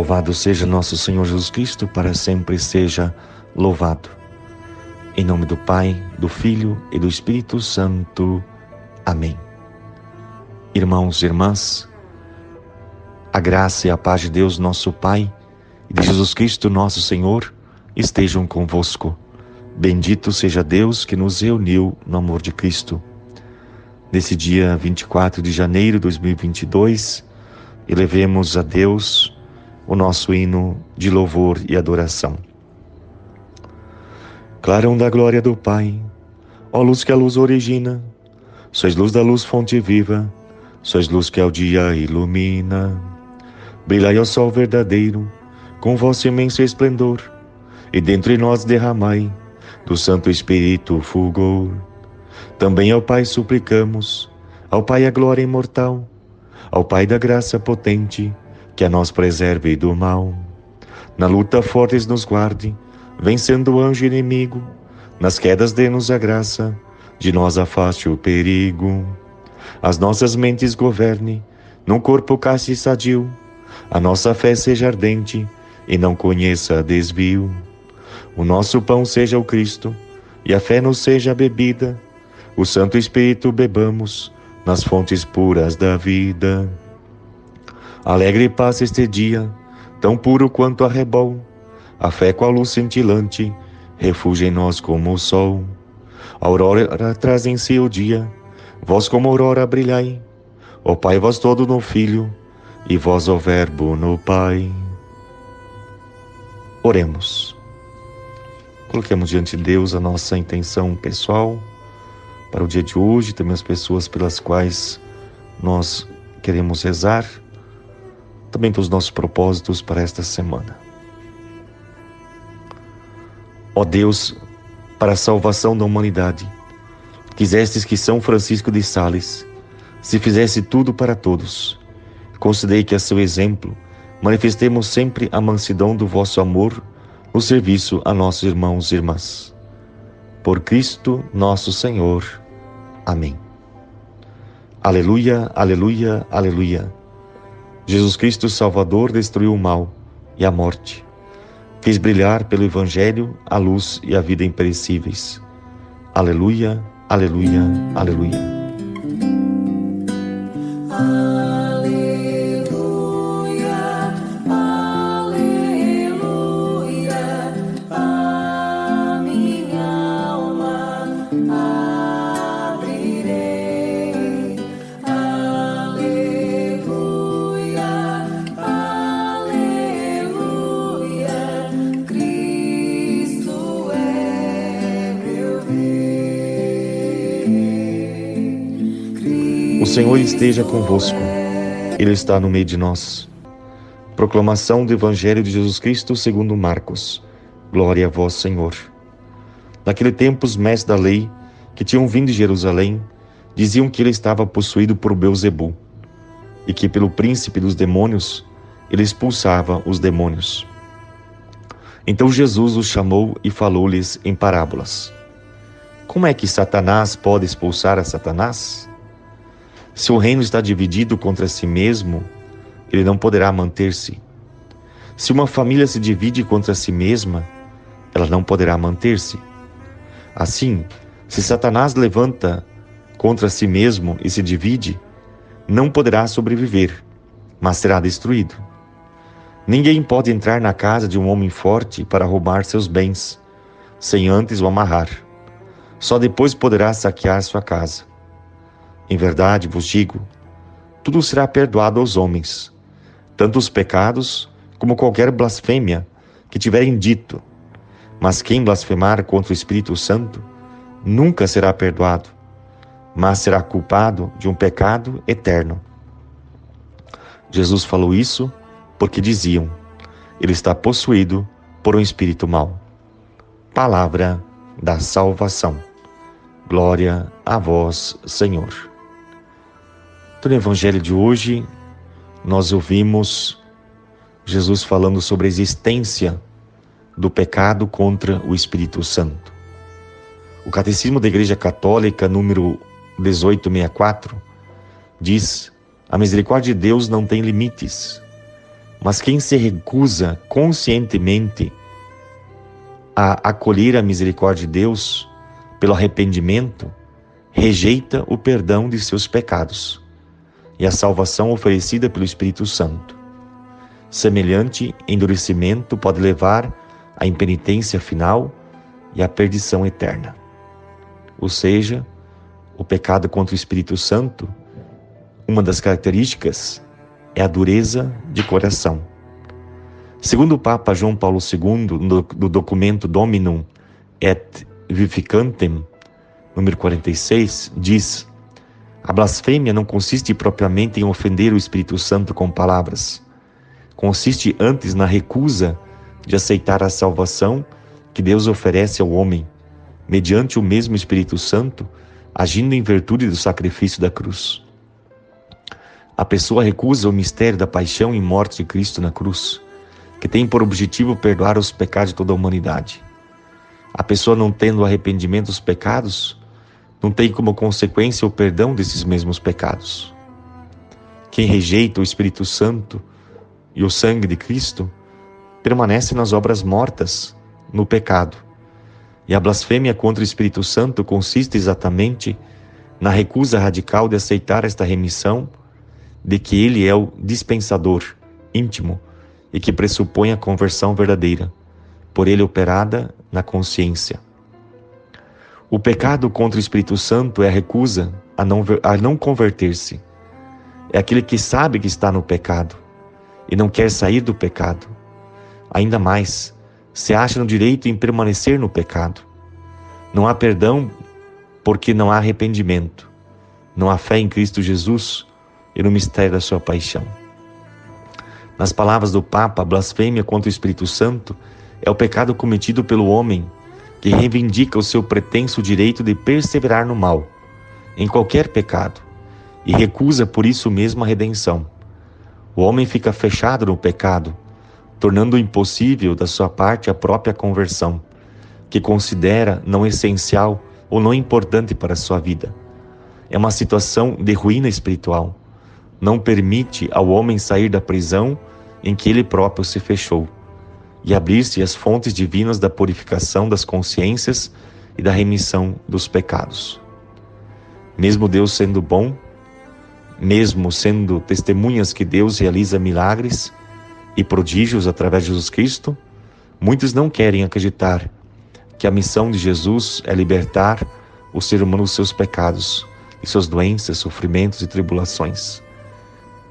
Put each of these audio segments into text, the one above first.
Louvado seja nosso Senhor Jesus Cristo, para sempre seja louvado. Em nome do Pai, do Filho e do Espírito Santo. Amém. Irmãos e irmãs, a graça e a paz de Deus, nosso Pai, e de Jesus Cristo, nosso Senhor, estejam convosco. Bendito seja Deus que nos reuniu no amor de Cristo. Nesse dia 24 de janeiro de 2022, elevemos a Deus o nosso hino de louvor e adoração. Clarão da glória do Pai, ó luz que a luz origina, sois luz da luz, fonte viva, sois luz que ao dia ilumina. Brilhai ao sol verdadeiro, com vosso imenso esplendor, e dentro de nós derramai do Santo Espírito o fulgor. Também ao Pai suplicamos, ao Pai a glória imortal, ao Pai da graça potente, que a nós preserve do mal. Na luta fortes nos guarde, vencendo o anjo inimigo, nas quedas dê-nos a graça, de nós afaste o perigo. As nossas mentes governe, num corpo casto e sadio, a nossa fé seja ardente e não conheça desvio. O nosso pão seja o Cristo, e a fé nos seja a bebida, o Santo Espírito bebamos nas fontes puras da vida. Alegre e paz este dia, tão puro quanto arrebol, a fé com a luz cintilante, refúgio em nós como o sol. A aurora traz em si o dia, vós como aurora brilhai, ó Pai, vós todo no Filho, e vós o Verbo no Pai. Oremos. Coloquemos diante de Deus a nossa intenção pessoal para o dia de hoje, também as pessoas pelas quais nós queremos rezar, também para os nossos propósitos para esta semana. Ó Deus, para a salvação da humanidade, quisestes que São Francisco de Sales se fizesse tudo para todos. Concedei que a seu exemplo manifestemos sempre a mansidão do vosso amor no serviço a nossos irmãos e irmãs. Por Cristo nosso Senhor. Amém. Aleluia, aleluia, aleluia. Jesus Cristo Salvador destruiu o mal e a morte. Fez brilhar pelo Evangelho a luz e a vida imperecíveis. Aleluia, aleluia, aleluia. O Senhor esteja convosco, Ele está no meio de nós. Proclamação do Evangelho de Jesus Cristo segundo Marcos. Glória a vós, Senhor. Naquele tempo, os mestres da lei, que tinham vindo de Jerusalém, diziam que ele estava possuído por Beelzebu, e que pelo príncipe dos demônios, ele expulsava os demônios. Então Jesus os chamou e falou-lhes em parábolas. Como é que Satanás pode expulsar a Satanás? Se o reino está dividido contra si mesmo, ele não poderá manter-se. Se uma família se divide contra si mesma, ela não poderá manter-se. Assim, se Satanás levanta contra si mesmo e se divide, não poderá sobreviver, mas será destruído. Ninguém pode entrar na casa de um homem forte para roubar seus bens, sem antes o amarrar. Só depois poderá saquear sua casa. Em verdade vos digo, tudo será perdoado aos homens, tanto os pecados como qualquer blasfêmia que tiverem dito. Mas quem blasfemar contra o Espírito Santo nunca será perdoado, mas será culpado de um pecado eterno. Jesus falou isso porque diziam, ele está possuído por um espírito mau. Palavra da salvação. Glória a vós, Senhor. No Evangelho de hoje, nós ouvimos Jesus falando sobre a existência do pecado contra o Espírito Santo. O Catecismo da Igreja Católica, número 1864, diz: a misericórdia de Deus não tem limites. Mas quem se recusa conscientemente a acolher a misericórdia de Deus pelo arrependimento, rejeita o perdão de seus pecados e a salvação oferecida pelo Espírito Santo. Semelhante endurecimento pode levar à impenitência final e à perdição eterna. Ou seja, o pecado contra o Espírito Santo, uma das características é a dureza de coração. Segundo o Papa João Paulo II, no documento Dominum et Vivificantem, número 46, diz: a blasfêmia não consiste propriamente em ofender o Espírito Santo com palavras. Consiste antes na recusa de aceitar a salvação que Deus oferece ao homem, mediante o mesmo Espírito Santo, agindo em virtude do sacrifício da cruz. A pessoa recusa o mistério da paixão e morte de Cristo na cruz, que tem por objetivo perdoar os pecados de toda a humanidade. A pessoa, não tendo arrependimento dos pecados, não tem como consequência o perdão desses mesmos pecados. Quem rejeita o Espírito Santo e o sangue de Cristo permanece nas obras mortas, no pecado. E a blasfêmia contra o Espírito Santo consiste exatamente na recusa radical de aceitar esta remissão, de que ele é o dispensador íntimo e que pressupõe a conversão verdadeira, por ele operada na consciência. O pecado contra o Espírito Santo é a recusa a não converter-se. É aquele que sabe que está no pecado e não quer sair do pecado. Ainda mais, se acha no direito em permanecer no pecado. Não há perdão porque não há arrependimento. Não há fé em Cristo Jesus e no mistério da sua paixão. Nas palavras do Papa, a blasfêmia contra o Espírito Santo é o pecado cometido pelo homem que reivindica o seu pretenso direito de perseverar no mal, em qualquer pecado, e recusa por isso mesmo a redenção. O homem fica fechado no pecado, tornando impossível da sua parte a própria conversão, que considera não essencial ou não importante para a sua vida. É uma situação de ruína espiritual. Não permite ao homem sair da prisão em que ele próprio se fechou e abrir-se às fontes divinas da purificação das consciências e da remissão dos pecados. Mesmo Deus sendo bom, mesmo sendo testemunhas que Deus realiza milagres e prodígios através de Jesus Cristo, muitos não querem acreditar que a missão de Jesus é libertar o ser humano dos seus pecados e suas doenças, sofrimentos e tribulações.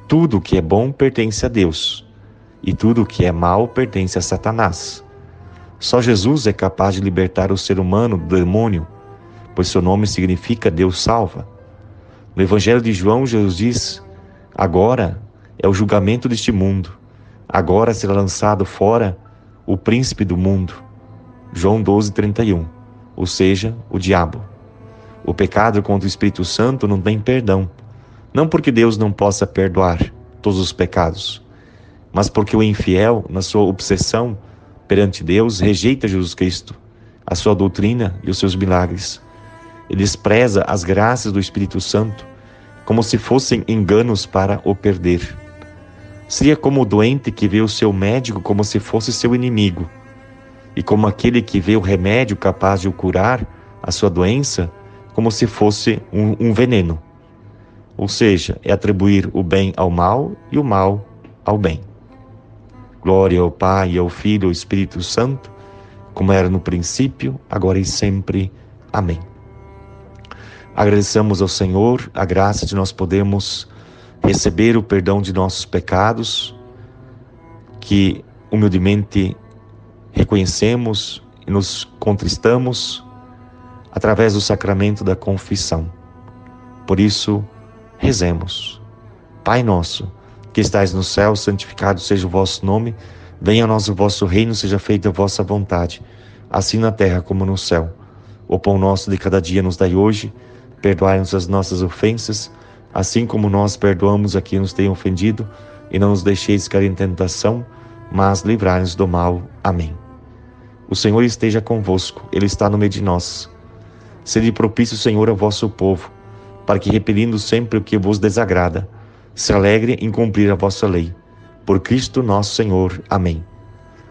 Tudo o que é bom pertence a Deus, e tudo o que é mal pertence a Satanás. Só Jesus é capaz de libertar o ser humano do demônio, pois seu nome significa Deus salva. No Evangelho de João, Jesus diz: agora é o julgamento deste mundo, agora será lançado fora o príncipe do mundo. João 12:31, ou seja, o diabo. O pecado contra o Espírito Santo não tem perdão, não porque Deus não possa perdoar todos os pecados, mas porque o infiel, na sua obsessão perante Deus, rejeita Jesus Cristo, a sua doutrina e os seus milagres. Ele despreza as graças do Espírito Santo como se fossem enganos para o perder. Seria como o doente que vê o seu médico como se fosse seu inimigo, e como aquele que vê o remédio capaz de o curar a sua doença como se fosse um veneno. Ou seja, é atribuir o bem ao mal e o mal ao bem. Glória ao Pai, ao Filho e ao Espírito Santo, como era no princípio, agora e sempre. Amém. Agradecemos ao Senhor a graça de nós podermos receber o perdão de nossos pecados, que humildemente reconhecemos e nos contristamos através do sacramento da confissão. Por isso, rezemos. Pai nosso, que estais no céu, santificado seja o vosso nome, venha a nós o vosso reino, seja feita a vossa vontade, assim na terra como no céu. O pão nosso de cada dia nos dai hoje, perdoai-nos as nossas ofensas, assim como nós perdoamos a quem nos tem ofendido, e não nos deixeis cair em tentação, mas livrai-nos do mal. Amém. O Senhor esteja convosco, Ele está no meio de nós. Sede propício, Senhor, ao vosso povo, para que, repelindo sempre o que vos desagrada, se alegre em cumprir a vossa lei. Por Cristo nosso Senhor. Amém.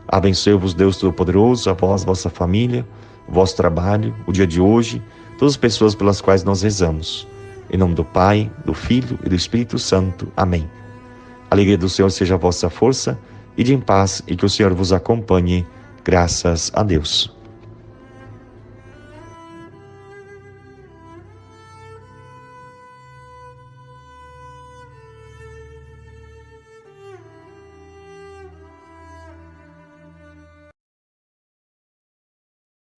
Abençoe-vos Deus Todo-Poderoso, a vós, vossa família, o vosso trabalho, o dia de hoje, todas as pessoas pelas quais nós rezamos. Em nome do Pai, do Filho e do Espírito Santo. Amém. A alegria do Senhor seja a vossa força, ide em paz e que o Senhor vos acompanhe. Graças a Deus.